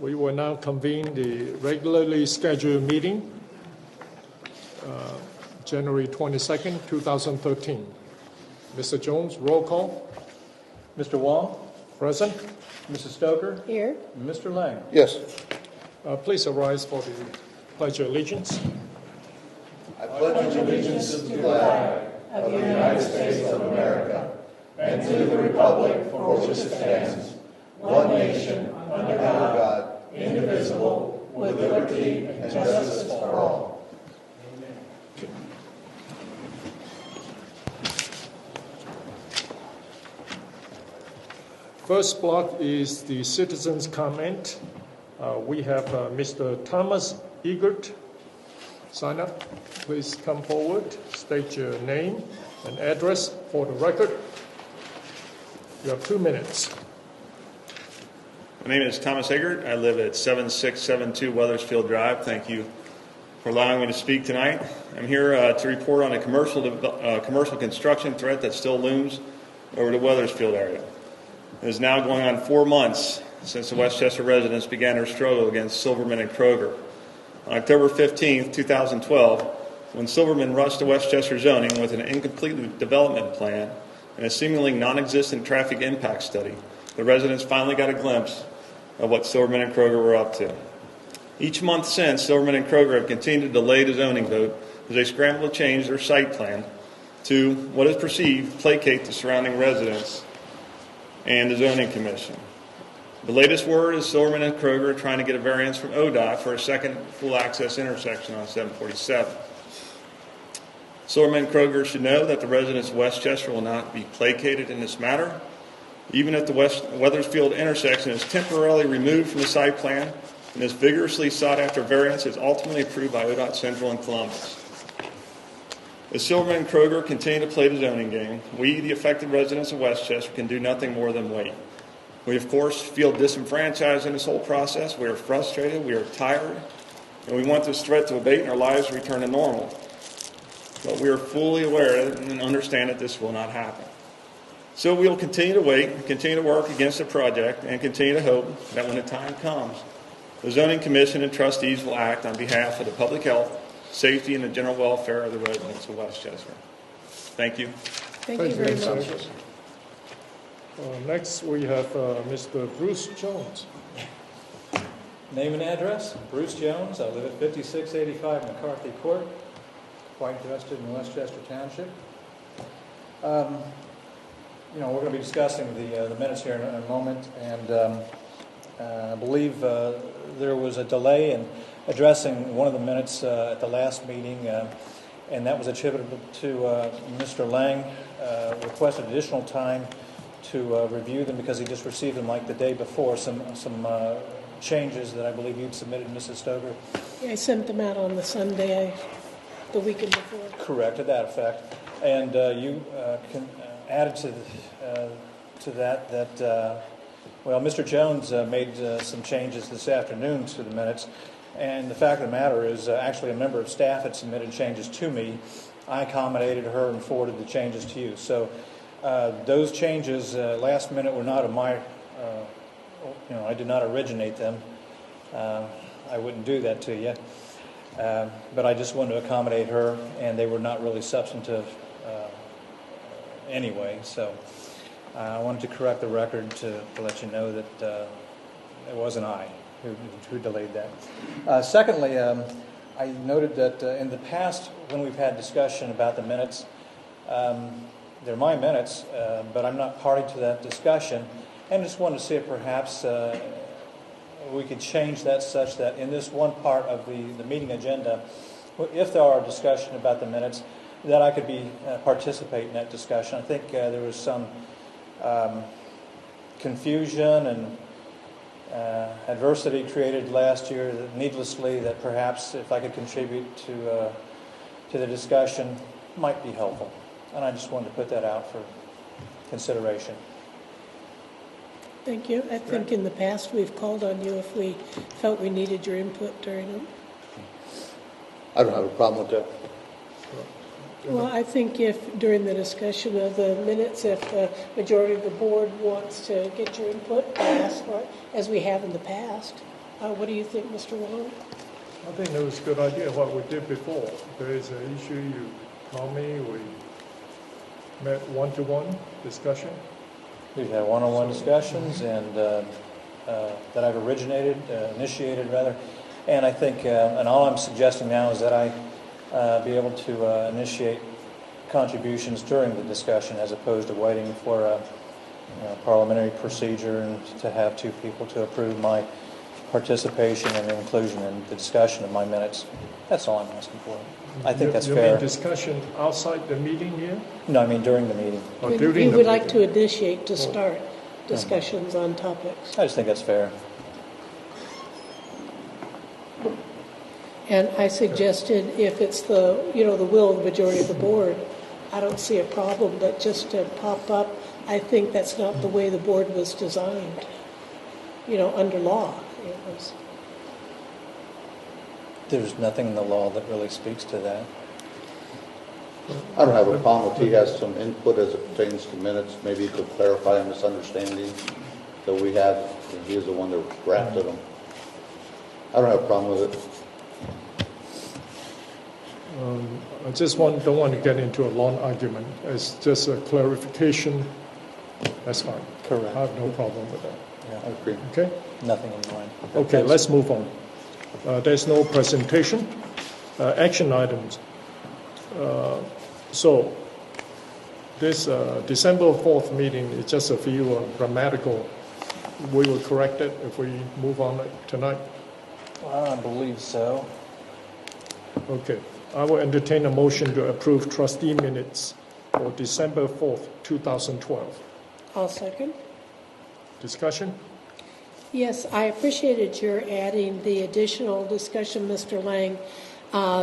We will now convene the regularly scheduled meeting, January 22nd, 2013. Mr. Jones, roll call. Mr. Wong? Present. Mrs. Stoker? Here. And Mr. Lang? Yes. Please arise for the Pledge of Allegiance. I pledge allegiance to the flag of the United States of America and to the republic for which it stands, one nation, under God, indivisible, with liberty and justice for all. First block is the citizens' comment. We have Mr. Thomas Egert. Sign up. Please come forward. State your name and address for the record. You have 2 minutes. My name is Thomas Egert. I live at 7672 Weathersfield Drive. Thank you for allowing me to speak tonight. I'm here to report on a commercial construction threat that still looms over the Weathersfield area. It is now going on 4 months since the Westchester residents began their struggle against Silverman and Kroger. On October 15, 2012, when Silverman rushed to Westchester zoning with an incomplete development plan and a seemingly non-existent traffic impact study, the residents finally got a glimpse of what Silverman and Kroger were up to. Each month since, Silverman and Kroger have continued to delay the zoning vote as they scramble to change their site plan to what is perceived placate the surrounding residents and the zoning commission. The latest word is Silverman and Kroger are trying to get a variance from ODOT for a second full access intersection on 747. Silverman and Kroger should know that the residents of Westchester will not be placated in this matter. Even if the Weathersfield intersection is temporarily removed from the site plan and this vigorously sought after variance is ultimately approved by ODOT Central and Columbus. As Silverman and Kroger continue to play the zoning game, we, the affected residents of Westchester, can do nothing more than wait. We, of course, feel disenfranchised in this whole process. We are frustrated, we are tired, and we want this threat to abate and our lives to return to normal. But we are fully aware and understand that this will not happen. So we will continue to wait, continue to work against the project, and continue to hope that when the time comes, the Zoning Commission and trustees will act on behalf of the public health, safety, and the general welfare of the residents of Westchester. Thank you. Thank you very much. Next, we have Mr. Bruce Jones. Name and address? Bruce Jones. I live at 5685 McCarthy Court. Quite interested in Westchester Township. We're going to be discussing the minutes here in a moment, and I believe there was a delay in addressing one of the minutes at the last meeting, and that was attributable to Mr. Lang requested additional time to review them because he just received them like the day before, some changes that I believe you'd submitted, Mrs. Stoker. Yeah, I sent them out on the Sunday, the weekend before. Correct, to that effect. And you added to that Mr. Jones made some changes this afternoon to the minutes, and the fact of the matter is actually a member of staff had submitted changes to me. I accommodated her and forwarded the changes to you. So those changes last minute were not of my, I did not originate them. I wouldn't do that to you. But I just wanted to accommodate her, and they were not really substantive anyway. So I wanted to correct the record to let you know that it wasn't I who delayed that. Secondly, I noted that in the past when we've had discussion about the minutes, they're my minutes, but I'm not party to that discussion, and just wanted to see if perhaps we could change that such that in this one part of the meeting agenda, if there are discussion about the minutes, that I could participate in that discussion. I think there was some confusion and adversity created last year needlessly that perhaps if I could contribute to the discussion might be helpful. And I just wanted to put that out for consideration. Thank you. I think in the past we've called on you if we felt we needed your input during them. I don't have a problem with that. Well, I think if during the discussion of the minutes, if the majority of the board wants to get your input, ask for it, as we have in the past, What do you think, Mr. Wong? I think it was a good idea what we did before. If there is an issue, you call me, we met one-to-one discussion. We've had one-on-one discussions and that I've initiated rather. And I think, and all I'm suggesting now is that I be able to initiate contributions during the discussion as opposed to waiting for a parliamentary procedure and to have two people to approve my participation and inclusion in the discussion of my minutes. That's all I'm asking for. I think that's you fair. Mean discussion outside the meeting here? No, I mean during the meeting. Or during You the would like meeting? to initiate to start discussions on topics. I just think that's fair. And I suggested if it's the will of the majority of the board, I don't see a problem, but just to pop up, I think that's not the way the board was designed, under law. It was. There's nothing in the law that really speaks to that. I don't have a problem if he has some input as it pertains to minutes. Maybe he could clarify a misunderstanding that we had, and he is the one that drafted them. I don't have a problem with it. I just don't want to get into a long argument. It's just a clarification. That's fine. Correct. I have no problem with that. I agree. Okay? Nothing in mind. Okay, let's move on. There's no presentation. Action items. So this December 4th meeting is just a few grammatical. We will correct it if we move on it tonight. I believe so. Okay. I will entertain a motion to approve trustee minutes for December 4th, 2012. I'll second. Discussion? Yes, I appreciated your adding the additional discussion, Mr. Lang.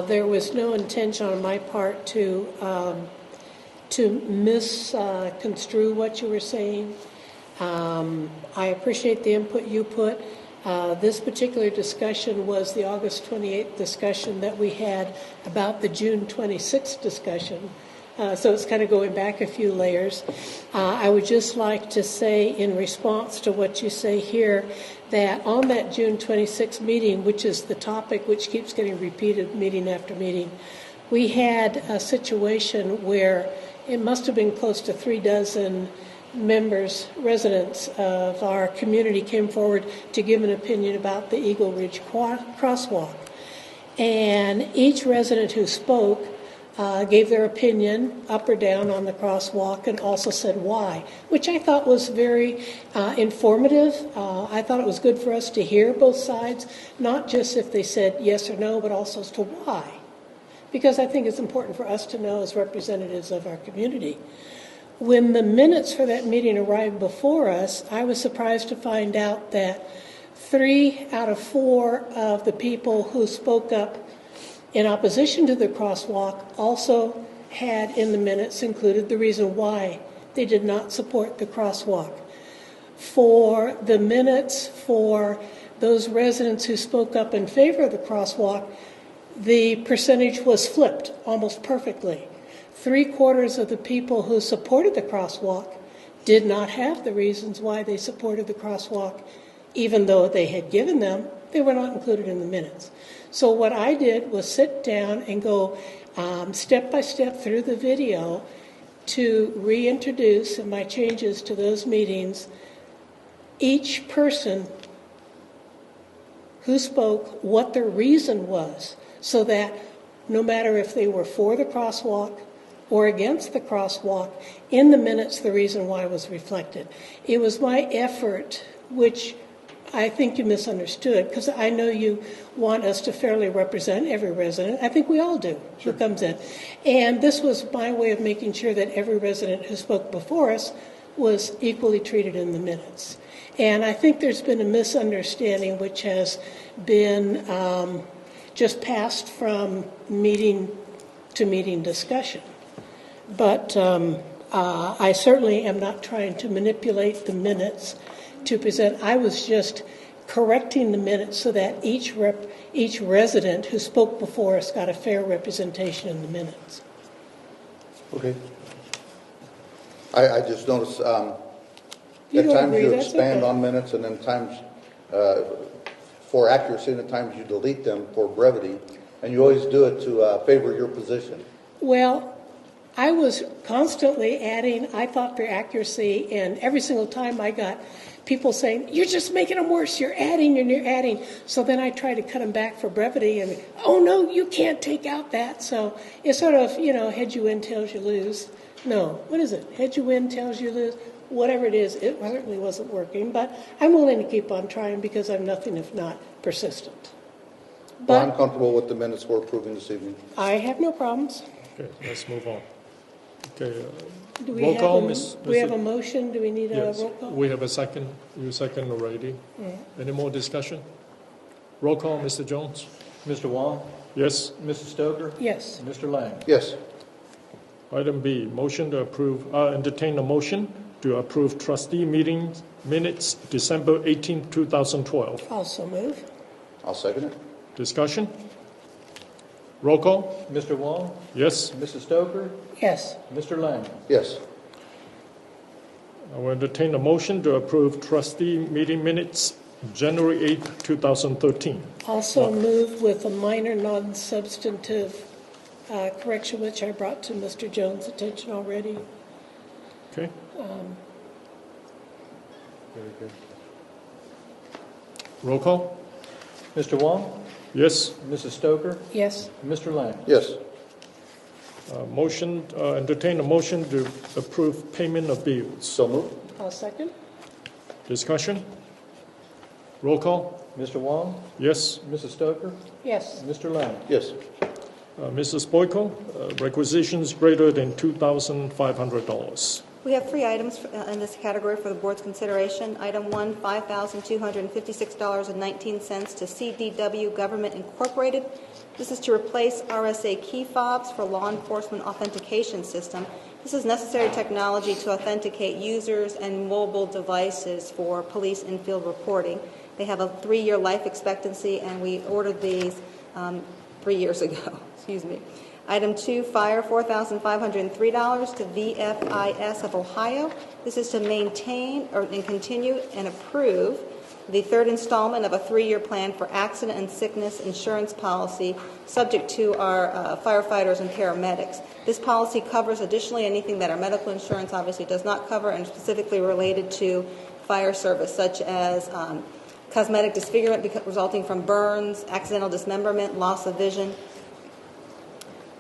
There was no intention on my part to misconstrue what you were saying. I appreciate the input you put. This particular discussion was the August 28th discussion that we had about the June 26th discussion. So it's kind of going back a few layers. I would just like to say in response to what you say here that on that June 26th meeting, which is the topic which keeps getting repeated meeting after meeting, we had a situation where it must have been close to 36 members, residents of our community came forward to give an opinion about the Eagle Ridge crosswalk. And each resident who spoke gave their opinion up or down on the crosswalk and also said why, which I thought was very informative. I thought it was good for us to hear both sides, not just if they said yes or no, but also as to why. Because I think it's important for us to know as representatives of our community. When the minutes for that meeting arrived before us, I was surprised to find out that 3 out of 4 of the people who spoke up in opposition to the crosswalk also had in the minutes included the reason why they did not support the crosswalk. For the minutes for those residents who spoke up in favor of the crosswalk, the percentage was flipped almost perfectly. 3/4 of the people who supported the crosswalk did not have the reasons why they supported the crosswalk, even though they had given them. They were not included in the minutes. So what I did was sit down and go step by step through the video to reintroduce in my changes to those meetings each person who spoke, what their reason was, so that no matter if they were for the crosswalk or against the crosswalk, in the minutes the reason why was reflected. It was my effort, which I think you misunderstood, because I know you want us to fairly represent every resident. I think we all do who comes in. And this was my way of making sure that every resident who spoke before us was equally treated in the minutes. And I think there's been a misunderstanding which has been just passed from meeting to meeting discussion. But I certainly am not trying to manipulate the minutes to present. I was just correcting the minutes so that each resident who spoke before us got a fair representation in the minutes. Okay. I just noticed You at don't times agree, you that's expand okay. on minutes and then times for accuracy, and at times you delete them for brevity, and you always do it to favor your position. Well, I was constantly adding, I thought for accuracy, and every single time I got people saying, you're just making them worse, you're adding, you're adding. So then I tried to cut them back for brevity, and, oh no, you can't take out that. So it's sort of, head you win, tails you lose. No, what is it? Head you win, tails you lose. Whatever it is, it certainly wasn't working. But I'm willing to keep on trying because I'm nothing if not persistent. Well, I'm But comfortable with the minutes we're approving this evening. I have no problems. Okay, let's move on. Okay, Do we roll have call, a, Ms. we have a motion? Do we need a Yes, roll call? we have a second. You second already. Any more discussion? Roll call, Mr. Jones. Mr. Wong, Yes. Mrs. Stoker, Yes. Mr. Lang. Yes. Item B, motion to approve, entertain a motion to approve trustee meeting minutes December 18, 2012. Also move. I'll second it. Discussion? Roll call? Mr. Wong, Yes. Mrs. Stoker, Yes. Mr. Lang. Yes. I will entertain a motion to approve trustee meeting minutes January 8, 2013. Also move with a minor non-substantive correction, which I brought to Mr. Jones' attention already. Okay? Very good. Roll call? Mr. Wong, Yes. Mrs. Stoker, Yes. Mr. Lang. Yes. Entertain a motion to approve payment of bills. So moved. I'll second. Discussion? Roll call? Mr. Wong, Yes. Mrs. Stoker, Yes. Mr. Lang. Yes. Mrs. Boyko, requisitions greater than $2,500. We have 3 items in this category for the board's consideration. Item 1, $5,256.19 to CDW Government Incorporated. This is to replace RSA key fobs for law enforcement authentication system. This is necessary technology to authenticate users and mobile devices for police in-field reporting. They have a 3-year life expectancy, and we ordered these 3 years ago. Excuse me. Item 2, fire, $4,503 to VFIS of Ohio. This is to maintain and continue and approve the 3rd installment of a 3-year plan for accident and sickness insurance policy subject to our firefighters and paramedics. This policy covers additionally anything that our medical insurance obviously does not cover, and specifically related to fire service, such as cosmetic disfigurement resulting from burns, accidental dismemberment, loss of vision.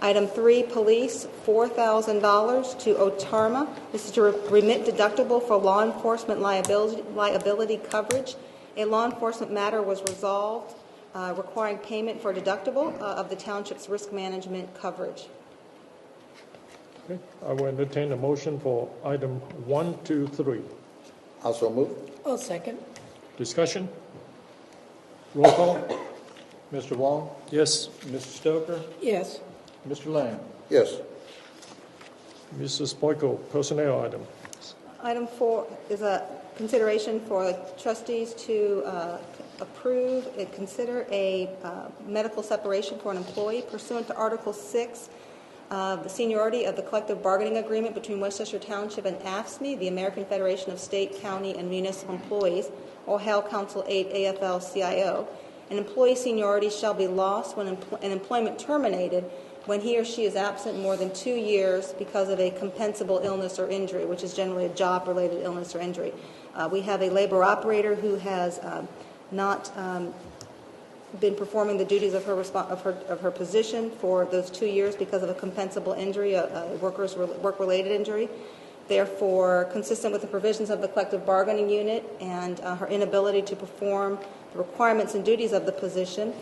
Item 3, police, $4,000 to OTARMA. This is to remit deductible for law enforcement liability coverage. A law enforcement matter was resolved requiring payment for deductible of the township's risk management coverage. Okay. I will entertain a motion for item 1, 2, 3. Also move. I'll second. Discussion? Roll call? Mr. Wong, Yes. Mrs. Stoker, Yes. Mr. Lang. Yes. Mrs. Boyko, personnel item. Item 4 is a consideration for trustees to approve and consider a medical separation for an employee pursuant to Article 6 of the seniority of the collective bargaining agreement between Westchester Township and AFSCME, the American Federation of State, County, and Municipal Employees, Ohio Council 8 AFL-CIO. An employee seniority shall be lost when an employment terminated when he or she is absent more than 2 years because of a compensable illness or injury, which is generally a job-related illness or injury. We have a labor operator who has not been performing the duties of her position for those 2 years because of a compensable injury, a work-related injury. Therefore, consistent with the provisions of the collective bargaining unit and her inability to perform the requirements and duties of the position,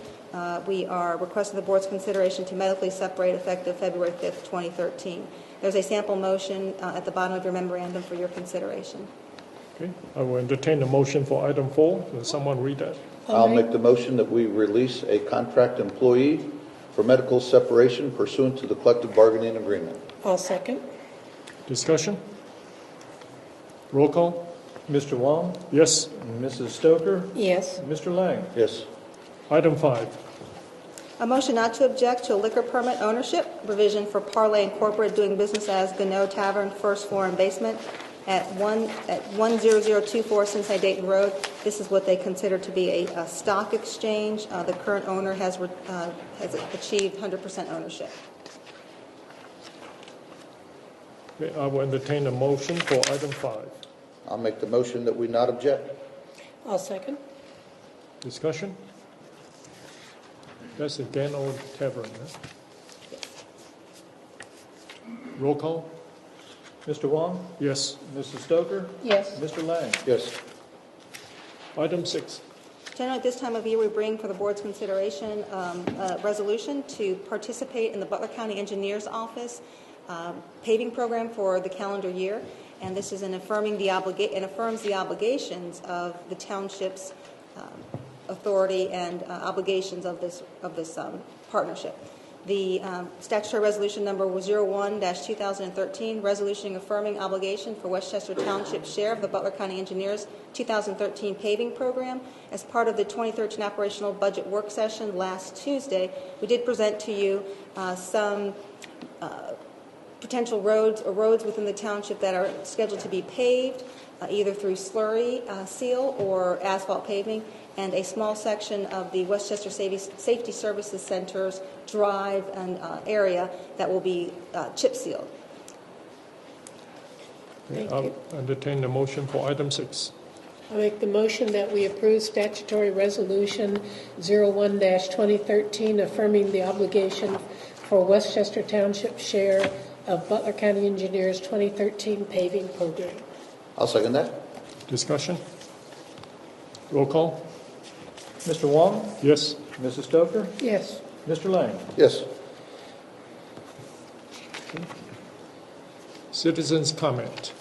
we are requesting the board's consideration to medically separate effective February 5th, 2013. There's a sample motion at the bottom of your memorandum for your consideration. Okay. I will entertain a motion for item 4. Will someone read that? I'll make the motion that we release a contract employee for medical separation pursuant to the collective bargaining agreement. I'll second. Discussion? Roll call? Mr. Wong, Yes. Mrs. Stoker, Yes. Mr. Lang. Yes. Item 5. A motion not to object to a liquor permit ownership provision for Parlay Incorporated doing business as Gano Tavern, first floor and basement. at 10024 Cincinnati Dayton Road. This is what they consider to be a stock exchange. The current owner has achieved 100% ownership. Okay, I will entertain a motion for item 5. I'll make the motion that we not object. I'll second. Discussion? That's again Old Tavern. Roll call? Mr. Wong? Yes. Mrs. Stoker? Yes. Mr. Lang? Yes. Item 6. Generally, at this time of year, we bring for the board's consideration a resolution to participate in the Butler County Engineers Office paving program for the calendar year, and this is affirms the obligations of the township's authority and obligations of this partnership. The statutory resolution number was 01-2013, resolution affirming obligation for Westchester Township's share of the Butler County Engineers 2013 paving program. As part of the 2013 operational budget work session last Tuesday, we did present to you some potential roads within the township that are scheduled to be paved, either through slurry seal or asphalt paving, and a small section of the Westchester Safety Services Center's drive and area that will be chip sealed. Thank I'll you. entertain the motion for item 6. I make the motion that we approve statutory resolution 01-2013 affirming the obligation for Westchester Township share of Butler County Engineers 2013 paving program. I'll second that. Discussion? Roll call? Mr. Wong? Yes. Mrs. Stoker? Yes. Mr. Lang? Yes. Citizens' comment.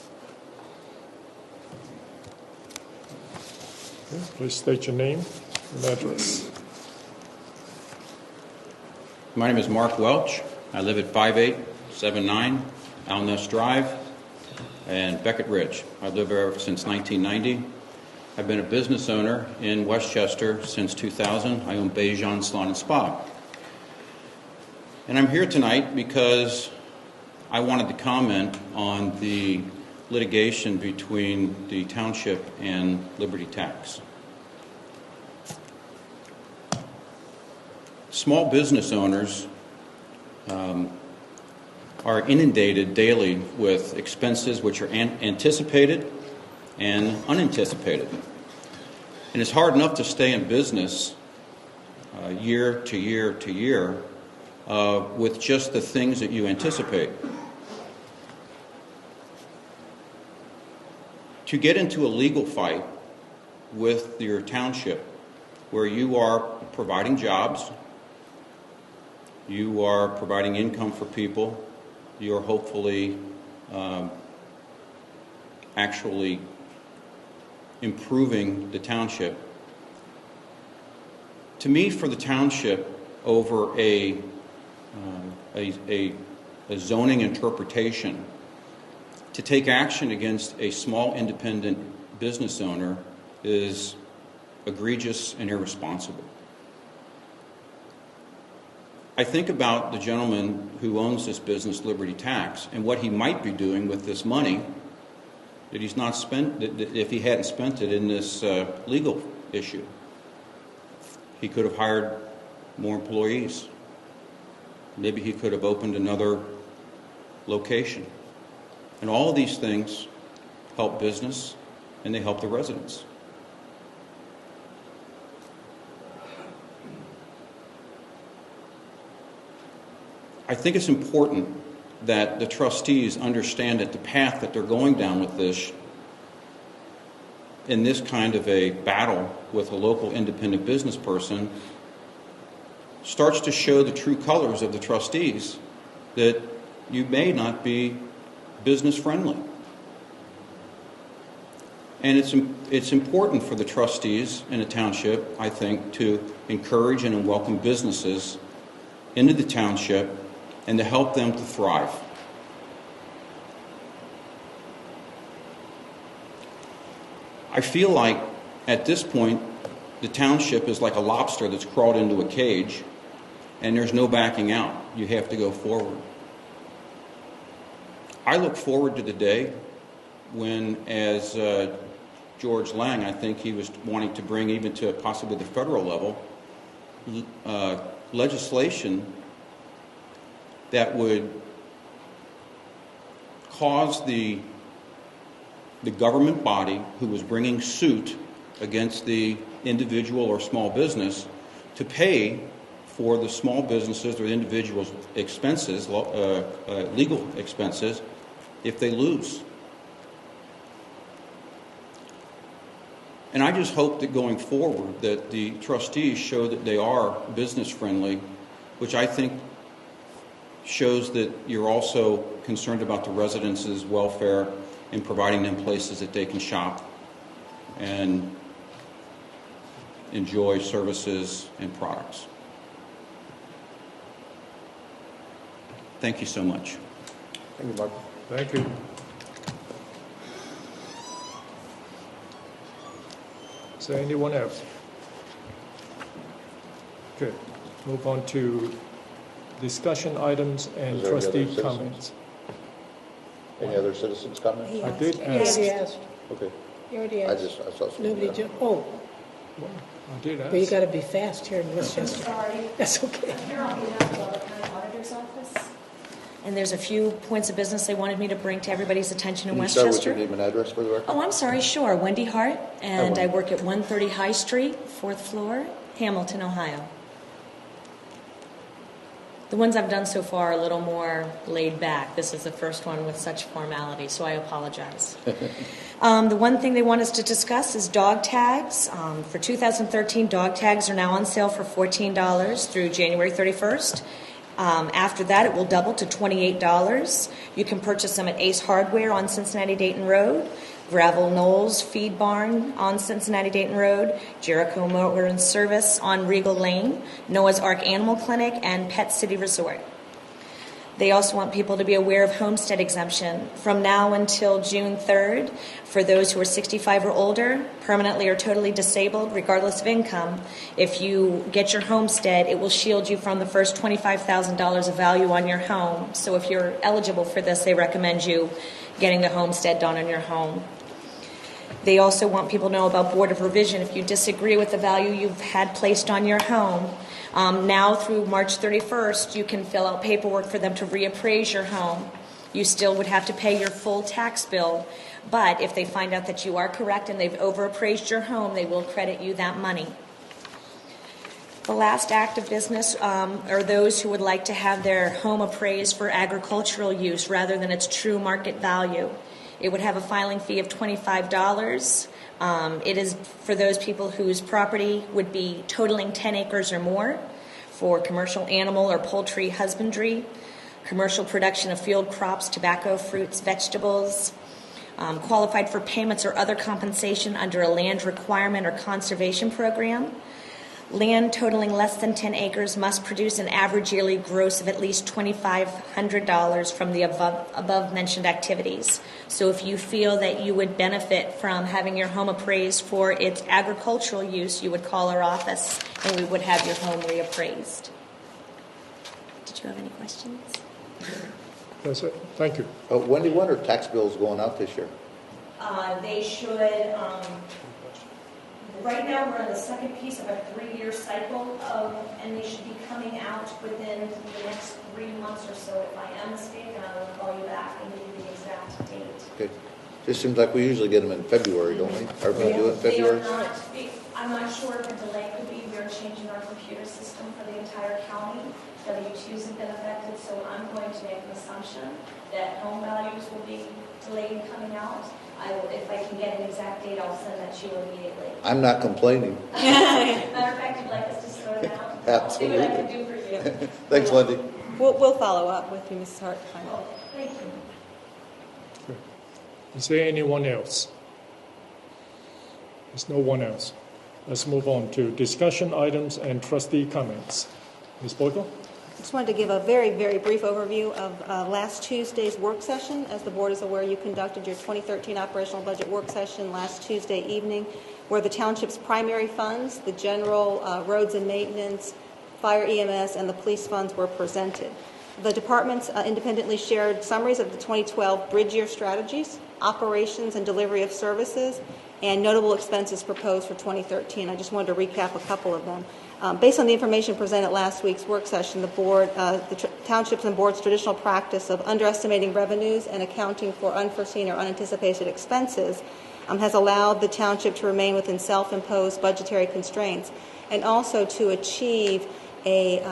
Okay, please state your name and address. My name is Mark Welch. I live at 5879 Alness Drive and Beckett Ridge. I've lived there since 1990. I've been a business owner in Westchester since 2000. I own Bejan Salon and Spa. And I'm here tonight because I wanted to comment on the litigation between the township and Liberty Tax. Small business owners are inundated daily with expenses which are anticipated and unanticipated. And it's hard enough to stay in business year to year to year with just the things that you anticipate. To get into a legal fight with your township where you are providing jobs, you are providing income for people, you are hopefully actually improving the township. To me, for the township, over a zoning interpretation, to take action against a small independent business owner is egregious and irresponsible. I think about the gentleman who owns this business, Liberty Tax, and what he might be doing with this money that he's not spent, if he hadn't spent it in this legal issue. He could have hired more employees. Maybe he could have opened another location. And all of these things help business and they help the residents. I think it's important that the trustees understand that the path that they're going down with this, in this kind of a battle with a local independent business person, starts to show the true colors of the trustees that you may not be business friendly. And it's important for the trustees in a township, I think, to encourage and welcome businesses into the township and to help them to thrive. I feel like at this point the township is like a lobster that's crawled into a cage and there's no backing out. You have to go forward. I look forward to the day when, as George Lang, I think he was wanting to bring even to possibly the federal level, legislation that would cause the government body who was bringing suit against the individual or small business to pay for the small businesses or the individual's expenses, legal expenses, if they lose. And I just hope that going forward that the trustees show that they are business friendly, which I think shows that you're also concerned about the residents' welfare and providing them places that they can shop and enjoy services and products. Thank you so much. Thank you, Mark. Thank you. Is there anyone else? Okay, move on to discussion items and Is there any other trustee citizens? comments. Any other citizens' comments? I did You ask. already asked. Okay. You already I asked. saw some. Nobody did. Oh, I did but you ask. got to be fast here in Westchester. Sorry. That's okay. I'm here on behalf of the county auditor's office. And there's a few points of business they wanted me to bring to everybody's attention in Can you start with your Westchester. name and address for the record? Oh, I'm sorry, sure. Wendy Hart, and Hi, I Wendy. work at 130 High Street, 4th floor, Hamilton, Ohio. The ones I've done so far are a little more laid back. This is the first one with such formality, so I apologize. The one thing they want us to discuss is dog tags. For 2013, dog tags are now on sale for $14 through January 31st. After that, it will double to $28. You can purchase them at Ace Hardware on Cincinnati Dayton Road, Gravel Knolls Feed Barn on Cincinnati Dayton Road, Jericho Motor and Service on Regal Lane, Noah's Ark Animal Clinic, and Pet City Resort. They also want people to be aware of homestead exemption from now until June 3rd for those who are 65 or older, permanently or totally disabled, regardless of income. If you get your homestead, it will shield you from the first $25,000 of value on your home. So if you're eligible for this, they recommend you getting the homestead done on your home. They also want people to know about Board of Revision. If you disagree with the value you've had placed on your home, now through March 31st, you can fill out paperwork for them to reappraise your home. You still would have to pay your full tax bill, but if they find out that you are correct and they've overappraised your home, they will credit you that money. The last act of business are those who would like to have their home appraised for agricultural use rather than its true market value. It would have a filing fee of $25. It is for those people whose property would be totaling 10 acres or more for commercial animal or poultry husbandry, commercial production of field crops, tobacco, fruits, vegetables, qualified for payments or other compensation under a land requirement or conservation program. Land totaling less than 10 acres must produce an average yearly gross of at least $2,500 from the above mentioned activities. So if you feel that you would benefit from having your home appraised for its agricultural use, you would call our office and we would have your home reappraised. Did you have any questions? That's it. Thank you. Wendy, when are tax bills going out this year? They should, right now we're on the second piece of a 3-year cycle and they should be coming out within the next 3 months or so. If I am mistaken, I will call you back and give you the exact date. Okay. Just seems like we usually get them in February, don't we? Are we doing it in February? I'm not sure if a delay could be. We're changing our computer system for the entire county. W-2s have been affected, so I'm going to make an assumption that home values will be delayed in coming out. If I can get an exact date, I'll send that to you immediately. I'm not complaining. Matter of fact, you'd like us to slow it down? Absolutely. I'll see what I can do for you. Thanks, Wendy. We'll follow up with you, Mrs. Hart. Thank you. Is there anyone else? There's no one else. Let's move on to discussion items and trustee comments. Ms. Boyko? I just wanted to give a very, very brief overview of last Tuesday's work session. As the board is aware, you conducted your 2013 operational budget work session last Tuesday evening, where the township's primary funds, the general roads and maintenance, fire EMS, and the police funds were presented. The departments independently shared summaries of the 2012 bridge year strategies, operations and delivery of services, and notable expenses proposed for 2013. I just wanted to recap a couple of them. Based on the information presented at last week's work session, the board, townships and board's traditional practice of underestimating revenues and accounting for unforeseen or unanticipated expenses has allowed the township to remain within self-imposed budgetary constraints and also to achieve a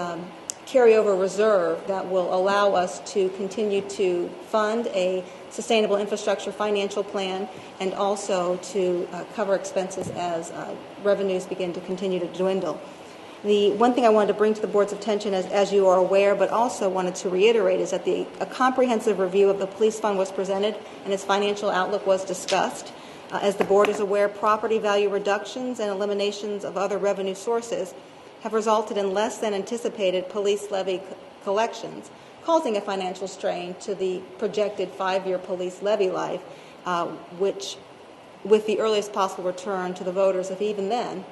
carryover reserve that will allow us to continue to fund a sustainable infrastructure financial plan and also to cover expenses as revenues begin to continue to dwindle. The one thing I wanted to bring to the board's attention, as you are aware, but also wanted to reiterate, is that a comprehensive review of the police fund was presented and its financial outlook was discussed. As the board is aware, property value reductions and eliminations of other revenue sources have resulted in less than anticipated police levy collections, causing a financial strain to the projected 5-year police levy life, which, with the earliest possible return to the voters, if even then,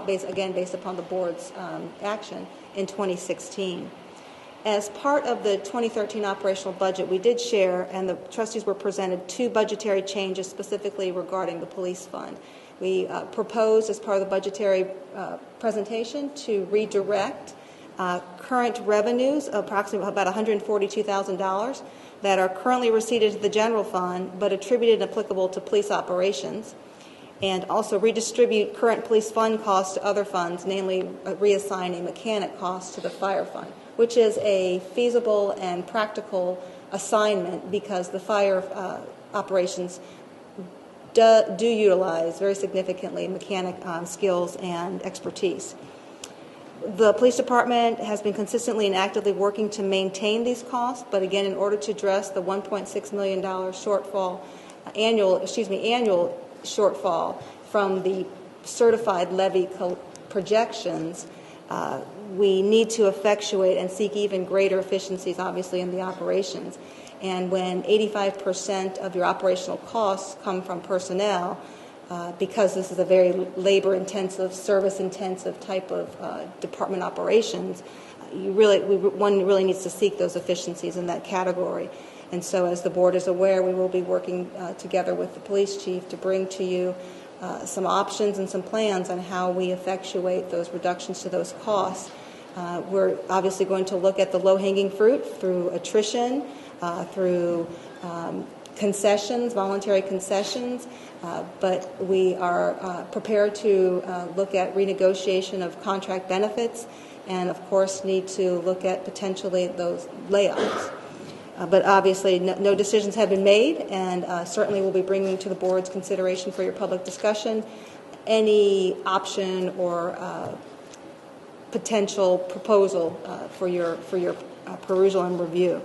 based upon the board's action in 2016. As part of the 2013 operational budget, we did share, and the trustees were presented 2 budgetary changes specifically regarding the police fund. We proposed, as part of the budgetary presentation, to redirect current revenues, approximately about $142,000, that are currently receipted to the general fund but attributed and applicable to police operations, and also redistribute current police fund costs to other funds, namely reassign a mechanic cost to the fire fund, which is a feasible and practical assignment because the fire operations do utilize very significantly mechanic skills and expertise. The police department has been consistently and actively working to maintain these costs, but again, in order to address the $1.6 million annual shortfall from the certified levy projections, we need to effectuate and seek even greater efficiencies, obviously, in the operations. And when 85% of your operational costs come from personnel, because this is a very labor-intensive, service-intensive type of department operations, one really needs to seek those efficiencies in that category. And so, as the board is aware, we will be working together with the police chief to bring to you some options and some plans on how we effectuate those reductions to those costs. We're obviously going to look at the low-hanging fruit through attrition, through concessions, voluntary concessions, but we are prepared to look at renegotiation of contract benefits and, of course, need to look at potentially those layoffs. But obviously, no decisions have been made, and certainly we'll be bringing to the board's consideration for your public discussion any option or potential proposal for your perusal and review.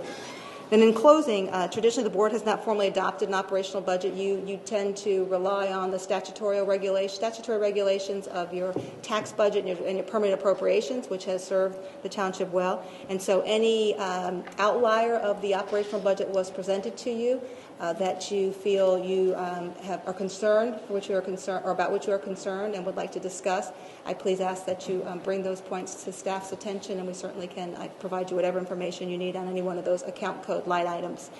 And in closing, traditionally the board has not formally adopted an operational budget. You tend to rely on the statutory regulations of your tax budget and your permanent appropriations, which has served the township well. And so any outlier of the operational budget was presented to you that you feel you are concerned, about which you are concerned and would like to discuss, I please ask that you bring those points to staff's attention, and we certainly can provide you whatever information you need on any one of those account code line items.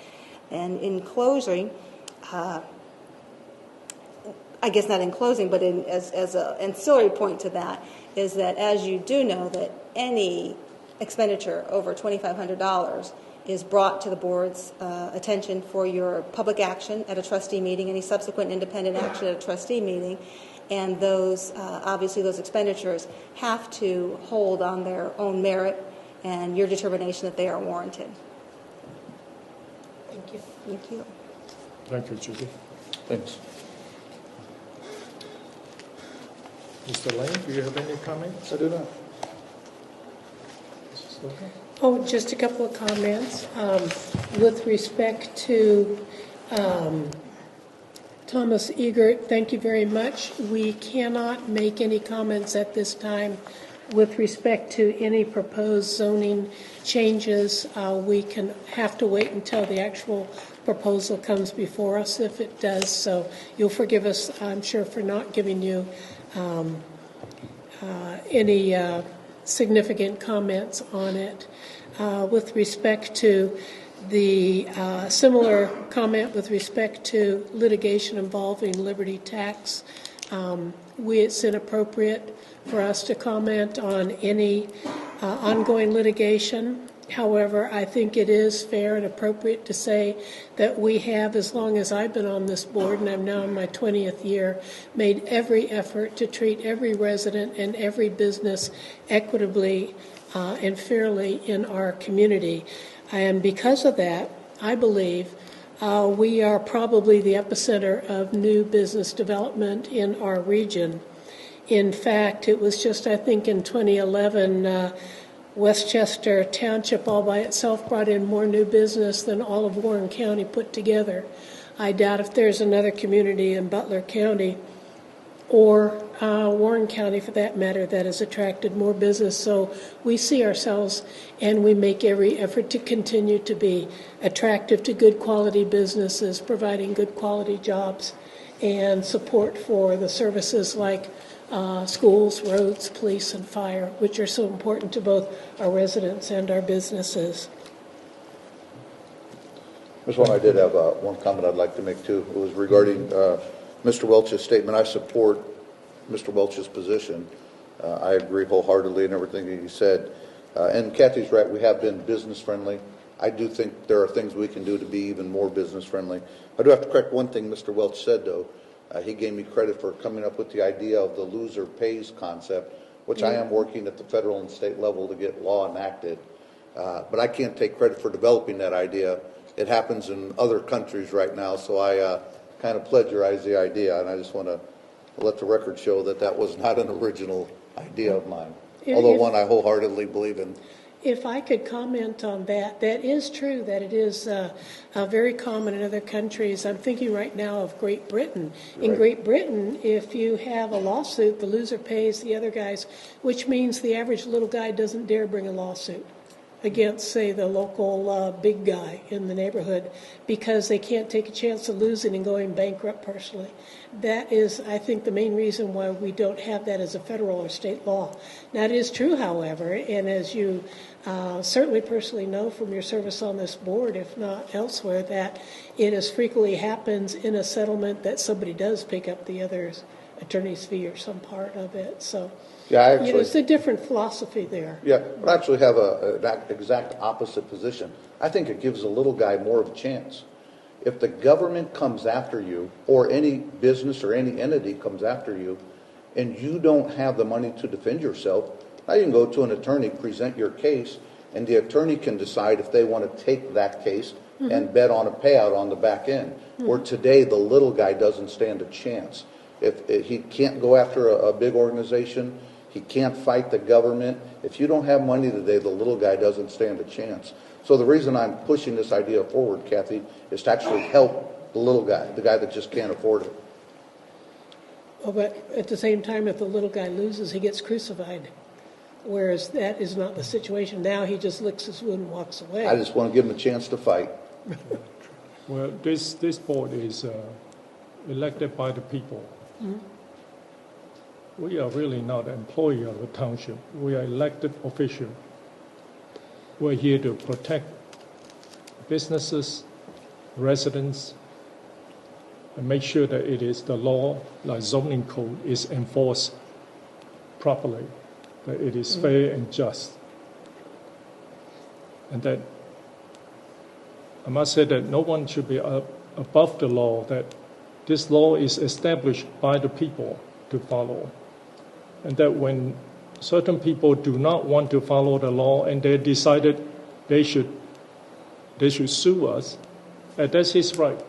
And in closing, I guess not in closing, but as an ancillary point to that, is that as you do know that any expenditure over $2,500 is brought to the board's attention for your public action at a trustee meeting, any subsequent independent action at a trustee meeting, and those obviously those expenditures have to hold on their own merit and your determination that they are warranted. Thank you. Thank you. Thank you, Judy. Thanks. Mr. Lane, do you have any comments? I do not. Mrs. Logan? Oh, just a couple of comments. With respect to Thomas Egert, thank you very much. We cannot make any comments at this time with respect to any proposed zoning changes. We can have to wait until the actual proposal comes before us if it does. So you'll forgive us, I'm sure, for not giving you any significant comments on it. With respect to the similar comment with respect to litigation involving liberty tax, it's inappropriate for us to comment on any ongoing litigation. However, I think it is fair and appropriate to say that we have, as long as I've been on this board, and I'm now in my 20th year, made every effort to treat every resident and every business equitably and fairly in our community. And because of that, I believe we are probably the epicenter of new business development in our region. In fact, it was just, I think, in 2011, Westchester Township all by itself brought in more new business than all of Warren County put together. I doubt if there's another community in Butler County or Warren County, for that matter, that has attracted more business. So we see ourselves and we make every effort to continue to be attractive to good quality businesses, providing good quality jobs and support for the services like schools, roads, police, and fire, which are so important to both our residents and our businesses. Ms. Warren, I did have one comment I'd like to make too. It was regarding Mr. Welch's statement. I support Mr. Welch's position. I agree wholeheartedly in everything that he said. And Kathy's right, we have been business friendly. I do think there are things we can do to be even more business friendly. I do have to correct one thing Mr. Welch said though. He gave me credit for coming up with the idea of the loser pays concept, which I am working at the federal and state level to get law enacted. But I can't take credit for developing that idea. It happens in other countries right now, so I kind of plagiarized the idea, and I just want to let the record show that that was not an original idea of mine, although one I wholeheartedly believe in. If I could comment on that, that is true that it is very common in other countries. I'm thinking right now of Great Britain. In Great Britain, if you have a lawsuit, the loser pays the other guys, which means the average little guy doesn't dare bring a lawsuit against, say, the local big guy in the neighborhood because they can't take a chance of losing and going bankrupt personally. That is, I think, the main reason why we don't have that as a federal or state law. Now, it is true, however, and as you certainly personally know from your service on this board, if not elsewhere, that it as frequently happens in a settlement that somebody does pick up the other's attorney's fee or some part of it. So, yeah, I actually, it's a different philosophy there. Yeah, but I actually have an exact opposite position. I think it gives the little guy more of a chance. If the government comes after you, or any business or any entity comes after you, and you don't have the money to defend yourself, now you can go to an attorney, present your case, and the attorney can decide if they want to take that case and bet on a payout on the back end. Where today the little guy doesn't stand a chance. If he can't go after a big organization, he can't fight the government. If you don't have money today, the little guy doesn't stand a chance. So the reason I'm pushing this idea forward, Kathy, is to actually help the little guy, the guy that just can't afford it. Oh, but at the same time, if the little guy loses, he gets crucified. Whereas that is not the situation. Now he just licks his wound and walks away. I just want to give him a chance to fight. Well, this board is elected by the people. We are really not an employee of the township. We are elected officials. We're here to protect businesses, residents, and make sure that it is the law, like zoning code, is enforced properly, that it is fair and just. And that I must say that no one should be above the law, that this law is established by the people to follow. And that when certain people do not want to follow the law and they decided they should sue us, and that's his right.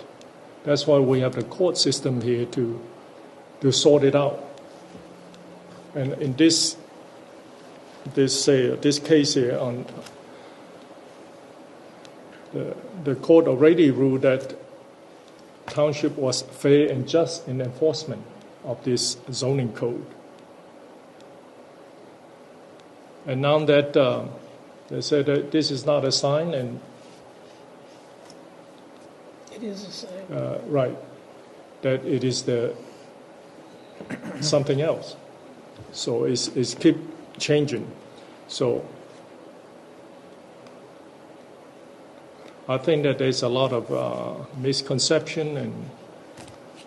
That's why we have the court system here to sort it out. And in this case here, on the court already ruled that township was fair and just in enforcement of this zoning code. And now that they said that this is not a sign, and It is a sign. right, that it is something else. So it's keep changing. So I think that there's a lot of misconception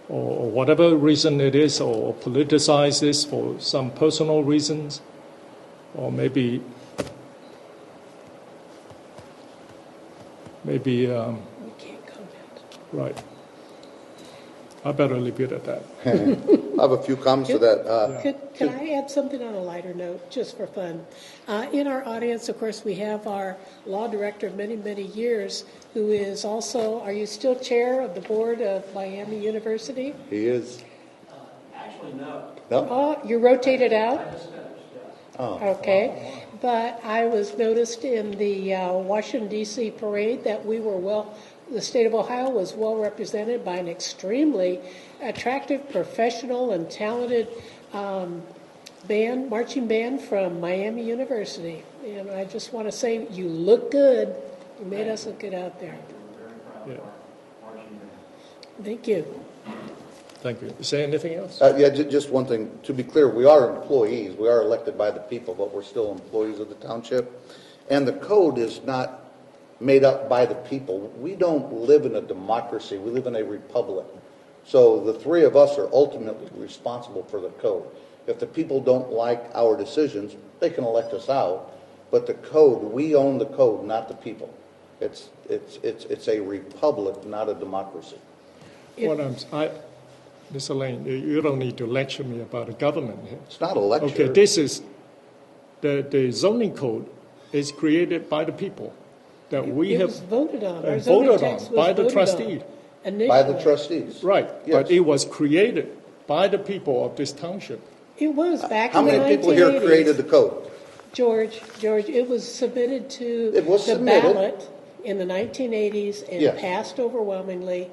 or whatever reason it is, or politicize this for some personal reasons, or maybe We can't comment. right. I better leave it at that. I have a few comments to that. Could I add something on a lighter note, just for fun? In our audience, of course, we have our law director of many, many years, who is also, are you still chair of the board of Miami University? He is. Actually, no. No? Oh, you rotated out? I just finished, yeah. Oh. Okay. But I was noticed in the Washington, D.C. parade that the state of Ohio was well represented by an extremely attractive, professional, and talented marching band from Miami University. And I just want to say, you look good. You made us look good out there. Yeah. Thank you. Thank you. Is there anything else? Just one thing. To be clear, we are employees. We are elected by the people, but we're still employees of the township. And the code is not made up by the people. We don't live in a democracy. We live in a republic. So the three of us are ultimately responsible for the code. If the people don't like our decisions, they can elect us out. But the code, we own the code, not the people. It's a republic, not a democracy. Mr. Lane, you don't need to lecture me about the government here. It's not a lecture. Okay, this is the zoning code is created by the people that we It have was voted on. Our voted zoning on text was by the voted trustee. on initially. By the trustees. Right, Yes. but it was created by the people of this township. It was back How in the 1980s. many people here created the code? George, it was submitted to It was the submitted. ballot in the 1980s and Yes. passed overwhelmingly.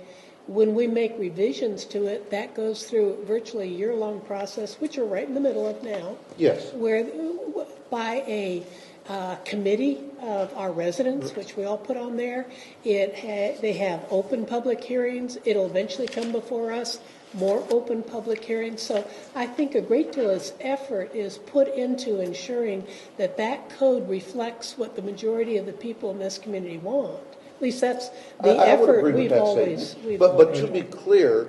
When we make revisions to it, that goes through virtually a year-long process, which we're right in the middle of now, Yes. where by a committee of our residents, which we all put on there, they have open public hearings. It'll eventually come before us, more open public hearings. So I think a great deal of effort is put into ensuring that that code reflects what the majority of the people in this community want. At least that's the I would effort agree with we've that always. statement. But to be clear,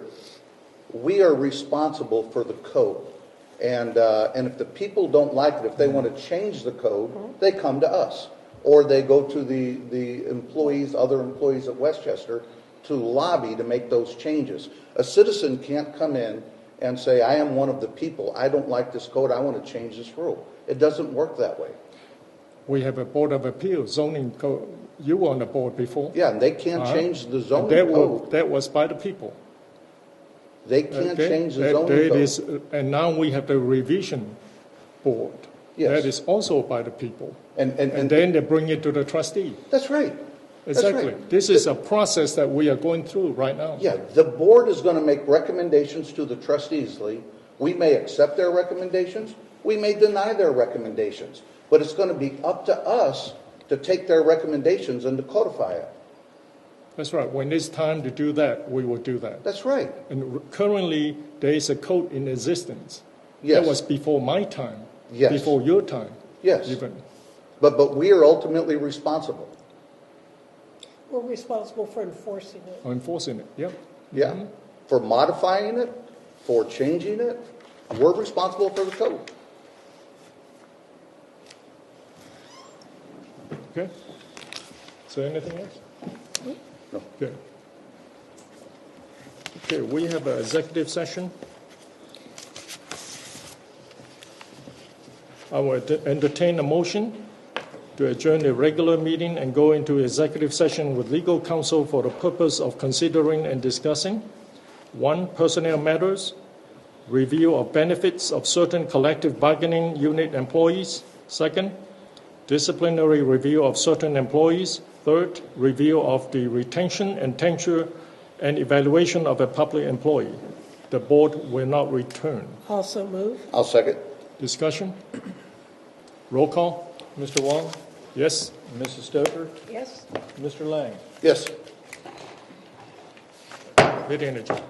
we are responsible for the code. And if the people don't like it, if they want to change the code, they come to us. Or they go to the employees, other employees at Westchester, to lobby to make those changes. A citizen can't come in and say, I am one of the people. I don't like this code. I want to change this rule. It doesn't work that way. We have a Board of Appeals zoning code. You were on the board before. Yeah, and they can't change the zoning code. That was by the people. They can't Okay? change the That zoning code. is, and now we have the revision board. Yes. That is also by the people. And then they bring it to the trustee. that's right. Exactly. That's right. This is a process that we are going through right now. Yeah, the board is going to make recommendations to the trustees, Lee. We may accept their recommendations. We may deny their recommendations. But it's going to be up to us to take their recommendations and to codify it. That's right. When it's time to do that, we will do that. That's right. And currently, there is a code in existence. Yes. That was before my time. Yes. Before your time. Yes. Even. But we are ultimately responsible. We're responsible for enforcing it. Enforcing it. Yeah. Yeah. For modifying it, for changing it, we're responsible for the code. Okay. Is there anything else? No. Okay. Okay, we have an executive session. I will entertain a motion to adjourn the regular meeting and go into executive session with legal counsel for the purpose of considering and discussing 1. Personnel matters, review of benefits of certain collective bargaining unit employees. 2nd, disciplinary review of certain employees. 3rd, review of the retention and tenure and evaluation of a public employee. The board will not return. Also move. I'll second. Discussion? Roll call? Mr. Wong, Yes? Mrs. Stoker, Yes. Mr. Lang. Yes. Meeting adjourned.